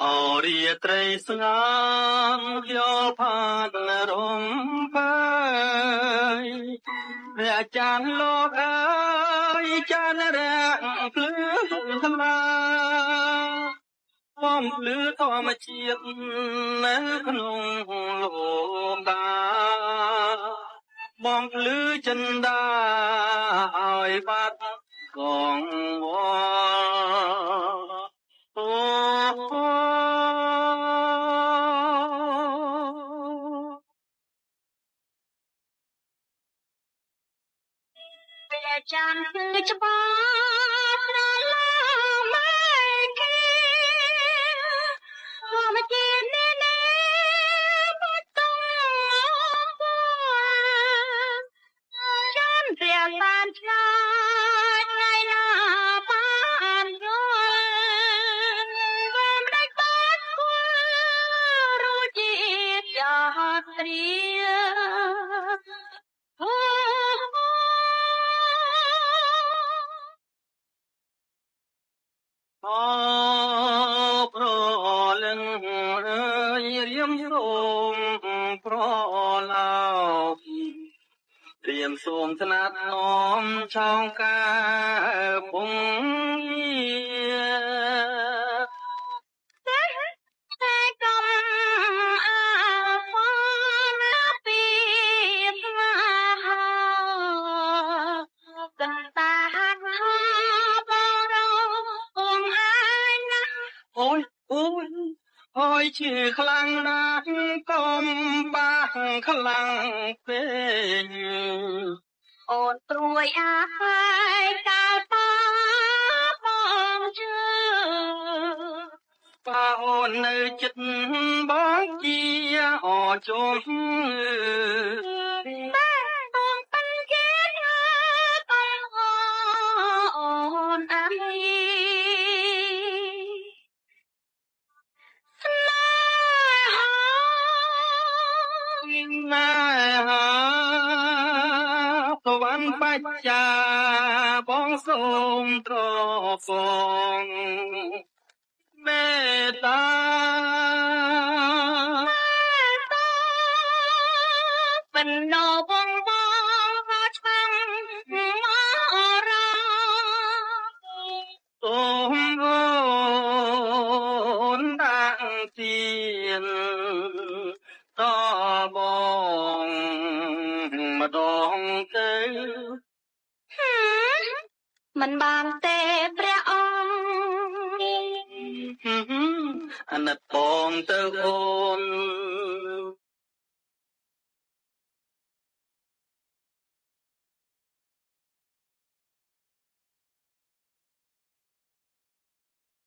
អរិយត្រីស្ងំយកផានរំភើយព្រះអាចារ្យលោកអើយចានរាំងភ្លឺថ្លាបំភ្លឺធម្មជាតិនៅក្នុងលោកតាបំភ្លឺចិន្តាឲ្យបាត់កងវល់អូព្រះច័ន្ទគឺច្បាស់ស្រឡាម៉ែគេមកជានេះបាត់តងពច័ន្ទព្រះសានឆ្ងាយថ្ងៃណាបានយល់បានដេចបានគួររួចជាយ៉ាត្រាប្រលឹងរៀមសូមប្រឡោករៀមសូមស្នាត់នាំឆោងការពងតែកុំអាផនពីស្មាកន្តាហាត់ហោបងរងអាយណាស់អូយឈឺខ្លាំងណាស់កុំបាក់ខ្លាំងពេកអូនព្រួយអាហើយកាលតាបងជឿបើអូននៅចិត្តបងជាអជុំបងប៉ិនគេថាកុំអូនអីណែហាសវណ្ណបច្ចាបងសូមត្រសងមេត្តាបណ្ណោបងក៏ឆ្ងាំមករសូមអូនដាក់ទៀនតបងម្ដងទៅមិនបានទេព្រះអង្គអាណិតបងទៅអូន